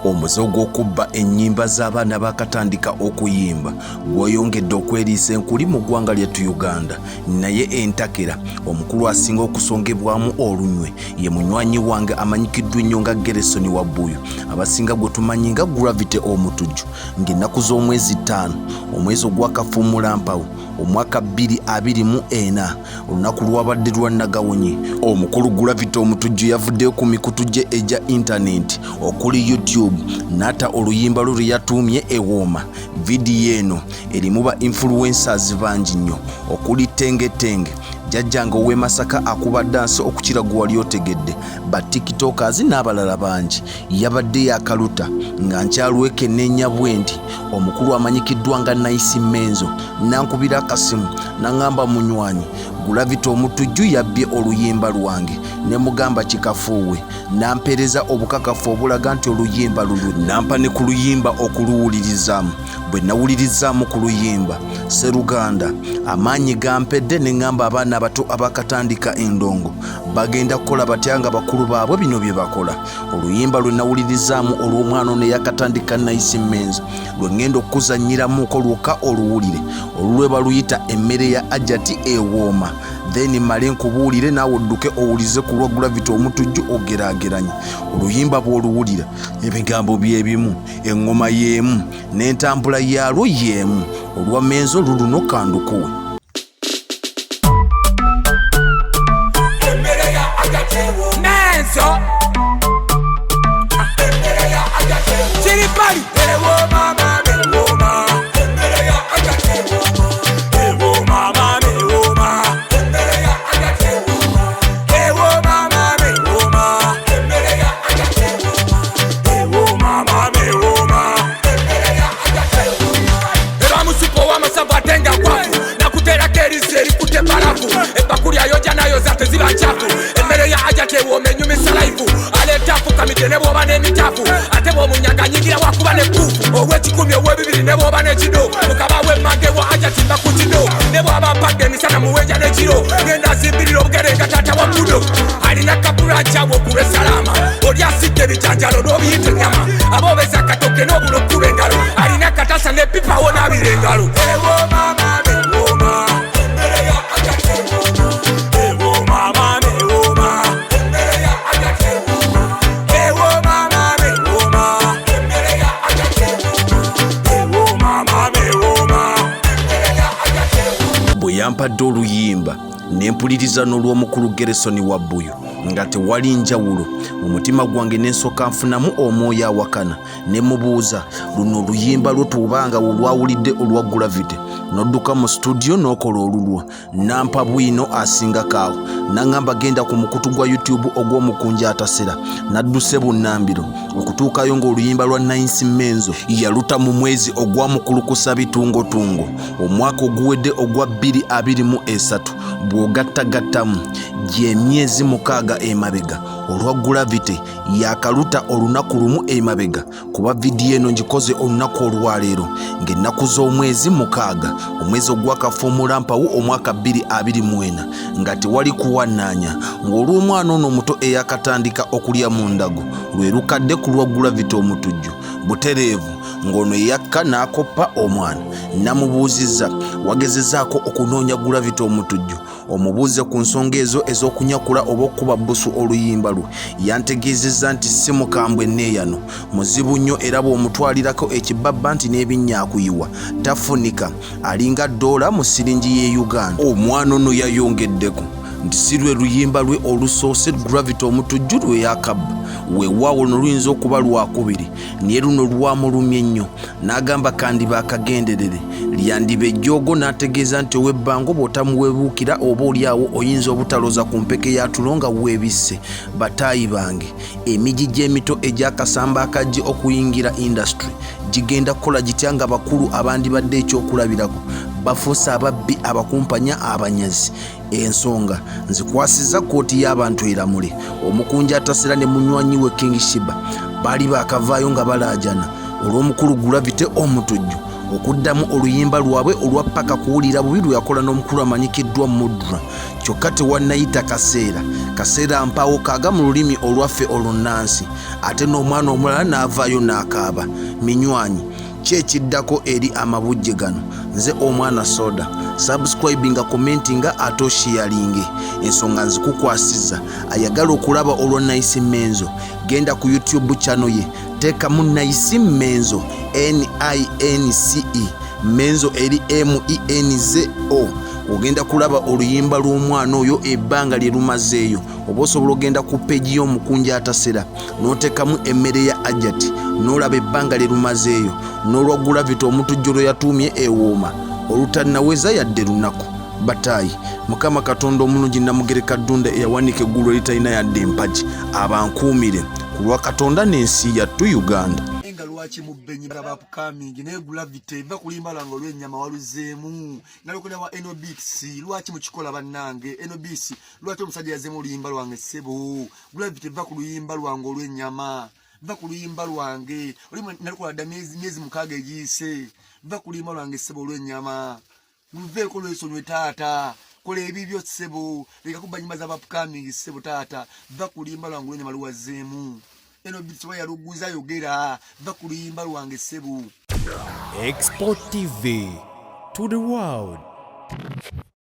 Omuze gw'okubba ennyimba z'abaana bakatandika okuyimba gweyongedde okweriisa enkuli mu ggwanga lyettu Uganda. Naye entakera omukulu asinga okusongebwamu olunywe ye munywanyi wange amanyikiddwa ennyo nga Gerson Wabbuyu, abasinga gwe tumanyi nga Gravity Omutujju, ng'ennaku z'omwezi 5 omwezi ogwakafuumulampawu omwaka 2024 olunaku lwabadde lwa Nagawonye. Omukulu Gravity Omutujju yavuddeyo ku mikutu gye egya intaneti okuli YouTube n'ata oluyimba lwe yatuumye Ewooma. Vidiyo eno erimu ba influencers bangi nnyo okuli Tengetenge, Jjajjange ow'e Masaka akuba dansi okukira gwe wali otegedde, ba tiktokers n'abalala bangi. Yabadde yakaluta nga nkyalwekenneenya bwe nti omukulu amanyikiddwa nga Nice Menzo nankubira akasimu nangamba munywanyi Gravity Omutujju yabbye oluyimba lwange ne mugamba kikafuuwe, nampereza obukakafu obulaga nti oluyimba lulu, nampa ne ku luyimba okuluwulirizaamu. Bwe nawulirizaamu ku luyimba Sseruganda amaanyi gampedde ne ngamba abaana abato abakatandika endongo bagenda kukola batya nga bakulu baabwe bino bye bakola. Oluyimba lwe nawulirizaamu olw'omwana ono yakatandika Nice Menzo lwe ngenda okuzannyiramuko lwokka oluwulire, olulwe baluyita emmere ya Ajati Ewooma. Then male nkubuulire naawe odduke owulize ku lwa Gravity Omutujju ogeraageranye. Oluyimba bw'oluwulira ebigambo byebimu, eŋŋoma y'emu n'entambula yaalwo y'emu. Olwa Menzo luluno kandukuwe. Menzo Chiripali Ewooma Ewooma Ebakuli ayoja nayo zate ziba nchafu, emmere ya Ajati Ewooma enyumisa life, aletafu kamite ne bwoba n'emitafu, ate bw'omunyaga nyingira wakuba ne kufu, ow'ekikumi ow'ebibiri ne bwoba n'ekido, mukaba w'emmange wa Ajati mba ku kido, ne bw'aba mpadde emisana muwenja n'ekiro, ngenda azimbirira obugere nga taata wa Budo, alina kabulanca w'okuba esalaama, oli asidde ebijanjalo n'obiyita ennyama, aboobeza akatoke n'obulo kuba engalo, alina katasa n'epipa wo n'abira engalo. Ewooma Ewooma yampadde oluyimba nempuliriza n'olw'omukulu Gerson Wabbuyu nga tewali njawulo. Mu mutima gwange n'ensooka nfunamu omwoyo awakana ne mubuuza luno oluyimba lwo tubanga olwawulidde olwa Gravity n'odduka mu studio n'okola olulwa. Nampa bwino asinga kaawo nangamba genda ku mukutu gwa YouTube ogw'omukunja atasera, nadduse bunnambiro okutuukayo ng'oluyimba lwa Nice Menzo yaluta mu mwezi ogwamukulukusa bitungotungo omwaka oguwedde ogwa 2023 bw'ogattagattamu gy'emyezi 6 emabega. Olwa Gravity yakaluta olunaku lumu emabega, kuba vidiyo eno ngikoze olunaku olwaleero ng'ennaku z'omwezi 6 omwezi ogwakafuumulampawu omwaka 2024 nga tewali kuwannaanya, ng'olw'omwana ono omuto eyakatandika okulya mu ndago lwe lukadde ku lwa Gravity Omutujju. Butereevu ng'ono yakka n'akoppa omwana. Namubuuzizza wagezezaako okunoonya Gravity Omutujju omubuuze ku nsonga ezo ez'okunyakula oba okuba bbusu oluyimba lwe. Yantegeezezza nti si mukambwe nneeyano, muzibu nnyo era bw'omutwalirako ekibabba nti n'ebinnya akuyiwa tafunika, alinga $1 mu siringi y'e Uganda. Omwana ono yayongeddeko nti si lwe luyimba lwe olusoose Gravity Omutujju lwe yakabba, weewaawo no luyinza okuba lwakubiri, naye luno lwamulumye nnyo. N'agamba kandiba akagenderere, lyandiba ejjoogo. N'ategeeza nti ow'ebbango bw'otamuweebuukira oba oliawo oyinza obutaloza ku mpeke ya tulo nga weebisse. Bataayi bange, emigi gy'emito egy'akasamba akajje okuyingira industry gigenda kukola gitya nga bakulu abandibadde ekyokulabirako bafuuse ababbi, abakumpanya, abanyazi. Ensonga nzikwasiza kkooti y'abantu eramule. Omukunja atasera ne munywanyi we King Shiba baali bakavaayo nga balaajana olw'omukulu Gravity Omutujju okuddamu oluyimba lwabwe olwa paka kuwulira bubi lwe yakola n'omukulu amanyikiddwa Mudra. Kyokka tewannayita kaseera mpaawo kaaga mu lulimi olwaffe olunnansi, ate n'omwana omulala n'avaayo n'akaaba. Minywanyi ki ekiddako eri amabujje gano? Nze omwana Soda. Subscribinga, commentinga ate osharinge. Ensonga nzikukwasiza. Ayagala okulaba olwa Nice Menzo, genda ku YouTube channel ye, teekamu Nice Menzo, NINCE, Menzo eri MENZO. Ogenda kulaba oluyimba lw'omwana oyo ebbanga lye lumazeeyo. Oba osobola ogenda ku peegi y'omukunja atasera n'oteekamu emmere ya Ajati n'olaba ebbanga lye lumazeeyo, n'olwa Gravity omutujjo lwe yatuumye ewooma olutannaweza yadde lunaku. Bataayi Mukama Katonda omulungi Namugereka Ddunda eyawanika eggulu eritalina yadde empagi abankuumire ku lwa Katonda n'ensi yattu Uganda. Lwaki mubbenyi bapukamingi ne Gravity va kulimba lwango lw'ennyama waluzeemu nalokona wa NOBX lwaki mukikola bannange NOBX lwaki omusajja yazeemu oluyimba lwange ssebo Gravity va ku luyimba lwango lw'ennyama va ku luyimba lwange oli nalikola dda myezi mukaaga egiyise va ku luyimba lwange ssebo olw'ennyama luveeko lwesonywe taata kola ebibyo ssebo leka kubanyuma z'abapukamingi ssebo taata va ku luyimba lwange olw'ennyama luwazeemu NOBX yaluguza yogera va ku luyimba lwange ssebo. Export TV to the world.